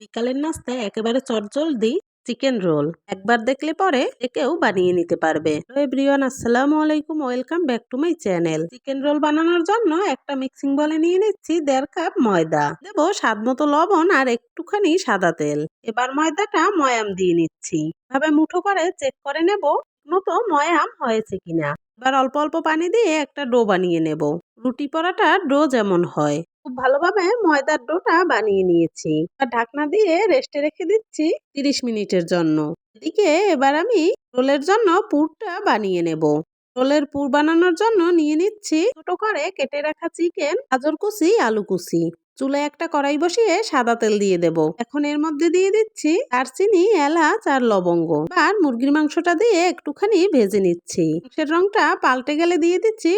বিকালের নাস্তায় একেবারে চটজলদি চিকেন রোল একবার দেখলে পরে যে কেউ বানিয়ে নিতে পারবে। হ্যালো এভরিওয়ান, আসসালামু আলাইকুম, welcome back to my channel. Chicken roll বানানোর জন্য একটা মিক্সিং বলে নিয়ে নিচ্ছি 1.5 কাপ ময়দা, দেবো স্বাদ মতো লবণ আর একটুখানি সাদা তেল। এবার ময়দাটা ময়াম দিয়ে নিচ্ছি, ভাবে মুঠো করে চেক করে নেব মতো ময়াম হয়েছে কিনা। এবার অল্প অল্প পানি দিয়ে একটা ডো বানিয়ে নেব, রুটি পরাটার ডো যেমন হয়। খুব ভালোভাবে ময়দার ডোটা বানিয়ে নিয়েছি, আর ঢাকনা দিয়ে রেস্টে রেখে দিচ্ছি 30 মিনিটের জন্য। এদিকে এবার আমি রোলের জন্য পুরটা বানিয়ে নেব। রোলের পুর বানানোর জন্য নিয়ে নিচ্ছি ছোট করে কেটে রাখা চিকেন, গাজর কুচি, আলু কুচি। চুলায় একটা কড়াই বসিয়ে সাদা তেল দিয়ে দেব। এখন এর মধ্যে দিয়ে দিচ্ছি দারচিনি, এলাচ আর লবঙ্গ। আর মুরগির মাংসটা দিয়ে একটুখানি ভেজে নিচ্ছি। মাংসের রংটা পাল্টে গেলে দিয়ে দিচ্ছি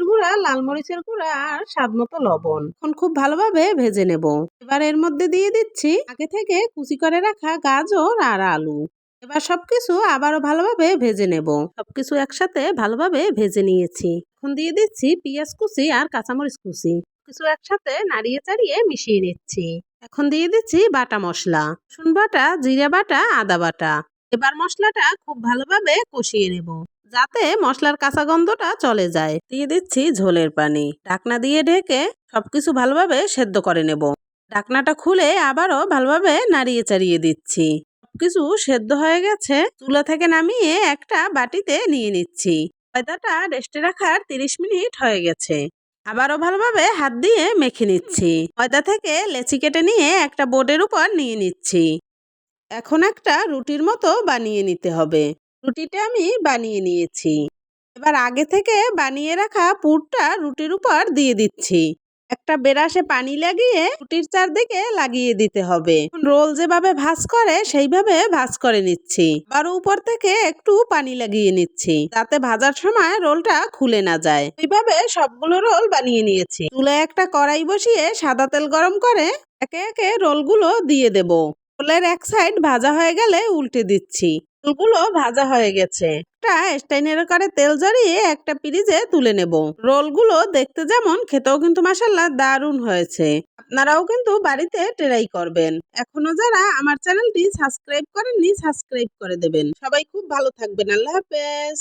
গুঁড়া, লাল মরিচের গুঁড়া আর স্বাদ মতো লবণ। এখন খুব ভালোভাবে ভেজে নেব। এবার এর মধ্যে দিয়ে দিচ্ছি আগে থেকে কুচি করে রাখা গাজর আর আলু। এবার সবকিছু আবারও ভালোভাবে ভেজে নেব। সবকিছু একসাথে ভালোভাবে ভেজে নিয়েছি। এখন দিয়ে দিচ্ছি পেঁয়াজ কুচি আর কাঁচামরিচ কুচি। কিছু একসাথে নাড়িয়ে চাড়িয়ে মিশিয়ে নিচ্ছি। এখন দিয়ে দিচ্ছি বাটা মশলা, রসুন বাটা, জিরা বাটা, আদা বাটা। এবার মশলাটা খুব ভালোভাবে কষিয়ে নেব, যাতে মশলার কাঁচা গন্ধটা চলে যায়। দিয়ে দিচ্ছি ঝোলের পানি, ঢাকনা দিয়ে ঢেকে সবকিছু ভালোভাবে সেদ্ধ করে নেব। ঢাকনাটা খুলে আবারও ভালোভাবে নাড়িয়ে চাড়িয়ে দিচ্ছি। সবকিছু সেদ্ধ হয়ে গেছে, চুলা থেকে নামিয়ে একটা বাটিতে নিয়ে নিচ্ছি। ময়দাটা রেস্টে রাখার 30 মিনিট হয়ে গেছে। আবারও ভালোভাবে হাত দিয়ে মেখে নিচ্ছি। ময়দা থেকে লেচি কেটে নিয়ে একটা বোর্ডের উপর নিয়ে নিচ্ছি। এখন একটা রুটির মতো বানিয়ে নিতে হবে। রুটিটা আমি বানিয়ে নিয়েছি। এবার আগে থেকে বানিয়ে রাখা পুরটা রুটির উপর দিয়ে দিচ্ছি। একটা বেরাসে পানি লাগিয়ে রুটির চারদিকে লাগিয়ে দিতে হবে। রোল যেভাবে ভাঁজ করে সেইভাবে ভাঁজ করে নিচ্ছি। আর উপর থেকে একটু পানি লাগিয়ে নিচ্ছি, যাতে ভাজার সময় রোলটা খুলে না যায়। এইভাবে সবগুলো রোল বানিয়ে নিয়েছি। চুলায় একটা কড়াই বসিয়ে সাদা তেল গরম করে একে একে রোলগুলো দিয়ে দেব। রোলের এক সাইড ভাজা হয়ে গেলে উল্টে দিচ্ছি। রোলগুলো ভাজা হয়ে গেছে। একটা স্টেইনের করে তেল জড়িয়ে একটা পিরিজে তুলে নেব। রোলগুলো দেখতে যেমন, খেতেও কিন্তু মাশাআল্লাহ দারুণ হয়েছে। আপনারাও কিন্তু বাড়িতে ট্রাই করবেন। এখনো যারা আমার চ্যানেলটি সাবস্ক্রাইব করেননি, সাবস্ক্রাইব করে দেবেন। সবাই খুব ভালো থাকবেন। আল্লাহ হাফেজ।